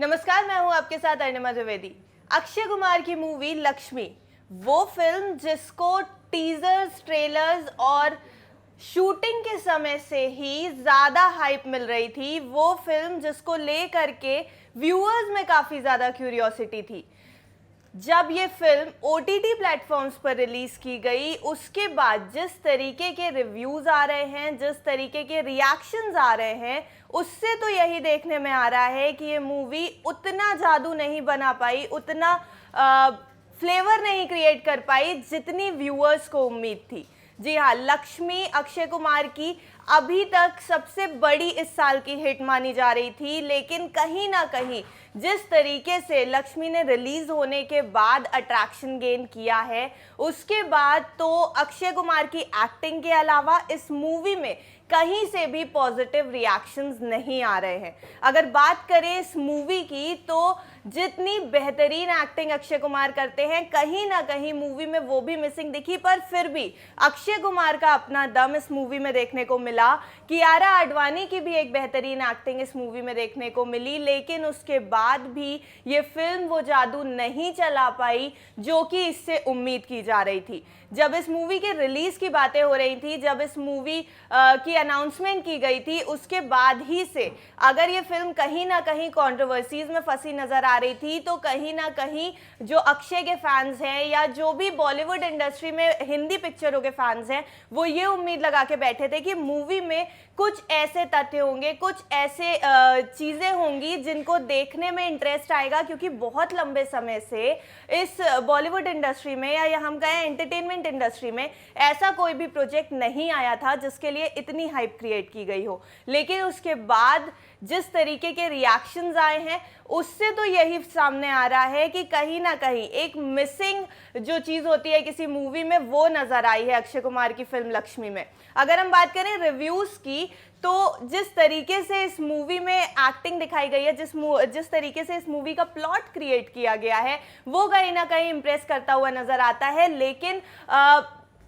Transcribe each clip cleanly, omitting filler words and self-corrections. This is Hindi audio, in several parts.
नमस्कार, मैं हूं आपके साथ अर्णिमा द्विवेदी। अक्षय कुमार की मूवी लक्ष्मी, वो फिल्म जिसको टीजर्स, ट्रेलर्स और शूटिंग के समय से ही ज़्यादा हाइप मिल रही थी, वो फिल्म जिसको लेकर के व्यूअर्स में काफ़ी ज़्यादा क्यूरियोसिटी थी। जब ये फिल्म OTT प्लेटफॉर्म्स पर रिलीज की गई, उसके बाद जिस तरीके के रिव्यूज आ रहे हैं, जिस तरीके के रिएक्शंस आ रहे हैं, उससे तो यही देखने में आ रहा है कि ये मूवी उतना जादू नहीं बना पाई, उतना फ्लेवर नहीं क्रिएट कर पाई जितनी व्यूअर्स को उम्मीद थी। जी हाँ, लक्ष्मी अक्षय कुमार की अभी तक सबसे बड़ी इस साल की हिट मानी जा रही थी, लेकिन कहीं ना कहीं जिस तरीके से लक्ष्मी ने रिलीज होने के बाद अट्रैक्शन गेन किया है, उसके बाद तो अक्षय कुमार की एक्टिंग के अलावा इस मूवी में कहीं से भी पॉजिटिव रिएक्शंस नहीं आ रहे हैं। अगर बात करें इस मूवी की, तो जितनी बेहतरीन एक्टिंग अक्षय कुमार करते हैं, कहीं ना कहीं मूवी में वो भी मिसिंग दिखी, पर फिर भी अक्षय कुमार का अपना दम इस मूवी में देखने को मिला। कियारा आडवाणी की भी एक बेहतरीन एक्टिंग इस मूवी में देखने को मिली, लेकिन उसके बाद भी ये फिल्म वो जादू नहीं चला पाई जो कि इससे उम्मीद की जा रही थी। जब इस मूवी के रिलीज की बातें हो रही थी, जब इस मूवी की अनाउंसमेंट की गई थी, उसके बाद ही से अगर ये फिल्म कहीं ना कहीं कंट्रोवर्सीज में फंसी नजर आ रही थी, तो कहीं ना कहीं जो अक्षय के फैंस हैं या जो भी बॉलीवुड इंडस्ट्री में हिंदी पिक्चरों के फैंस हैं, वो ये उम्मीद लगा के बैठे थे कि मूवी में कुछ ऐसे तथ्य होंगे, कुछ ऐसे चीज़ें होंगी जिनको देखने में इंटरेस्ट आएगा, क्योंकि बहुत लंबे समय से इस बॉलीवुड इंडस्ट्री में या हम कहें एंटरटेनमेंट इंडस्ट्री में ऐसा कोई भी प्रोजेक्ट नहीं आया था जिसके लिए इतनी हाइप क्रिएट की गई हो। लेकिन उसके बाद जिस तरीके के रिएक्शंस आए हैं, उससे तो यही सामने आ रहा है कि कहीं ना कहीं एक मिसिंग जो चीज़ होती है किसी मूवी में, वो नज़र आई है अक्षय कुमार की फिल्म लक्ष्मी में। अगर हम बात करें रिव्यूज़ की, तो जिस तरीके से इस मूवी में एक्टिंग दिखाई गई है, जिस तरीके से इस मूवी का प्लॉट क्रिएट किया गया है, वो कहीं ना कहीं इम्प्रेस करता हुआ नज़र आता है। लेकिन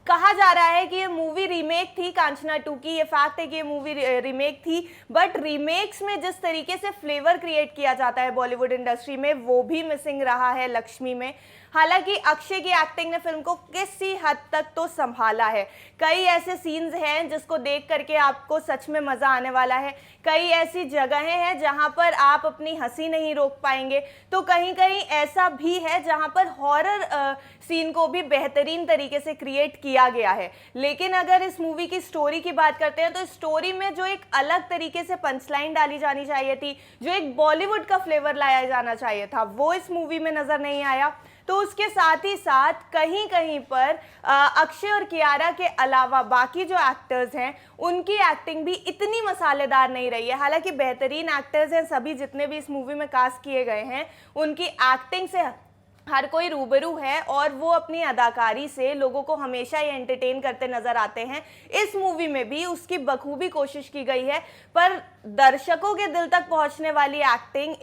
कहा जा रहा है कि ये मूवी रीमेक थी कांचना 2 की। ये फैक्ट है कि ये मूवी रीमेक थी, बट रीमेक्स में जिस तरीके से फ्लेवर क्रिएट किया जाता है बॉलीवुड इंडस्ट्री में, वो भी मिसिंग रहा है लक्ष्मी में। हालांकि अक्षय की एक्टिंग ने फिल्म को किसी हद तक तो संभाला है। कई ऐसे सीन्स हैं जिसको देख करके आपको सच में मज़ा आने वाला है, कई ऐसी जगहें हैं जहां पर आप अपनी हंसी नहीं रोक पाएंगे, तो कहीं कहीं ऐसा भी है जहां पर हॉरर सीन को भी बेहतरीन तरीके से क्रिएट किया गया है। लेकिन अगर इस मूवी की स्टोरी की बात करते हैं, तो स्टोरी में जो एक अलग तरीके से पंचलाइन डाली जानी चाहिए थी, जो एक बॉलीवुड का फ्लेवर लाया जाना चाहिए था, वो इस मूवी में नज़र नहीं आया। तो उसके साथ ही साथ कहीं कहीं पर अक्षय और कियारा के अलावा बाकी जो एक्टर्स हैं, उनकी एक्टिंग भी इतनी मसालेदार नहीं रही है। हालांकि बेहतरीन एक्टर्स हैं सभी, जितने भी इस मूवी में कास्ट किए गए हैं, उनकी एक्टिंग से हर कोई रूबरू है और वो अपनी अदाकारी से लोगों को हमेशा ये एंटरटेन करते नजर आते हैं। इस मूवी में भी उसकी बखूबी कोशिश की गई है, पर दर्शकों के दिल तक पहुंचने वाली एक्टिंग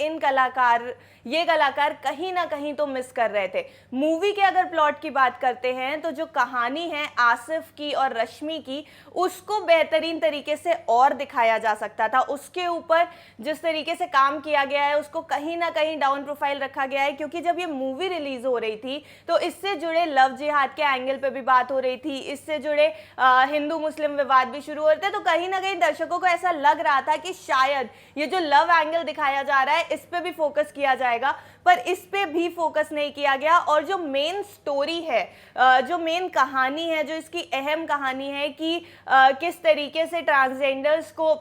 ये कलाकार कहीं ना कहीं तो मिस कर रहे थे। मूवी के अगर प्लॉट की बात करते हैं, तो जो कहानी है आसिफ की और रश्मि की, उसको बेहतरीन तरीके से और दिखाया जा सकता था। उसके ऊपर जिस तरीके से काम किया गया है, उसको कहीं ना कहीं डाउन प्रोफाइल रखा गया है, क्योंकि जब ये मूवी रिलीज हो रही थी, तो इससे जुड़े लव जिहाद के एंगल पे भी बात हो रही थी, इससे जुड़े हिंदू मुस्लिम विवाद भी शुरू हो रहे थे। तो कहीं ना कहीं दर्शकों को ऐसा लग रहा था कि शायद ये जो लव एंगल दिखाया जा रहा है, इस पे भी फोकस किया जाएगा, पर इस पे भी फोकस नहीं किया गया। और जो मेन स्टोरी है, जो मेन कहानी है, जो इसकी अहम कहानी है कि किस तरीके से ट्रांसजेंडर्स को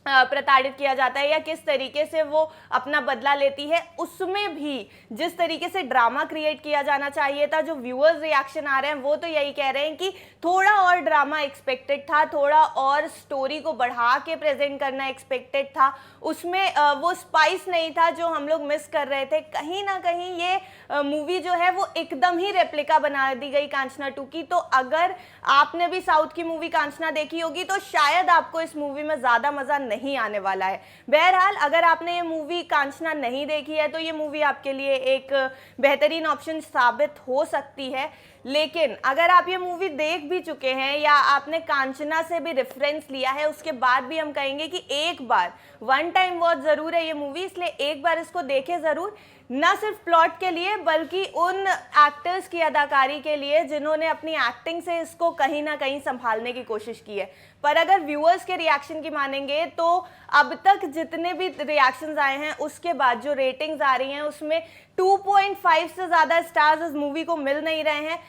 प्रताड़ित किया जाता है या किस तरीके से वो अपना बदला लेती है, उसमें भी जिस तरीके से ड्रामा क्रिएट किया जाना चाहिए था, जो व्यूअर्स रिएक्शन आ रहे हैं, वो तो यही कह रहे हैं कि थोड़ा और ड्रामा एक्सपेक्टेड था, थोड़ा और स्टोरी को बढ़ा के प्रेजेंट करना एक्सपेक्टेड था। उसमें वो स्पाइस नहीं था जो हम लोग मिस कर रहे थे। कहीं ना कहीं ये मूवी जो है वो एकदम ही रेप्लिका बना दी गई कांचना 2 की। तो अगर आपने भी साउथ की मूवी कांचना देखी होगी, तो शायद आपको इस मूवी में ज़्यादा मज़ा नहीं आने वाला है। बहरहाल, अगर आपने ये मूवी कांचना नहीं देखी है, तो ये मूवी आपके लिए एक बेहतरीन ऑप्शन साबित हो सकती है। लेकिन अगर आप ये मूवी देख भी चुके हैं या आपने कांचना से भी रेफरेंस लिया है, उसके बाद भी हम कहेंगे कि एक बार वन टाइम वॉच ज़रूर है ये मूवी, इसलिए एक बार इसको देखें ज़रूर, ना सिर्फ प्लॉट के लिए बल्कि उन एक्टर्स की अदाकारी के लिए जिन्होंने अपनी एक्टिंग से इसको कहीं ना कहीं संभालने की कोशिश की है। पर अगर व्यूअर्स के रिएक्शन की मानेंगे तो अब तक जितने भी रिएक्शंस आए हैं उसके बाद जो रेटिंग्स आ रही हैं उसमें 2.5 से ज़्यादा स्टार्स इस मूवी को मिल नहीं रहे हैं,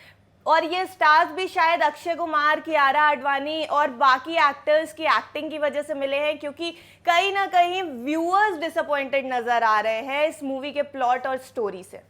और ये स्टार्स भी शायद अक्षय कुमार, कियारा आडवाणी और बाकी एक्टर्स की एक्टिंग की वजह से मिले हैं, क्योंकि कहीं ना कहीं व्यूअर्स डिसअपॉइंटेड नजर आ रहे हैं इस मूवी के प्लॉट और स्टोरी से।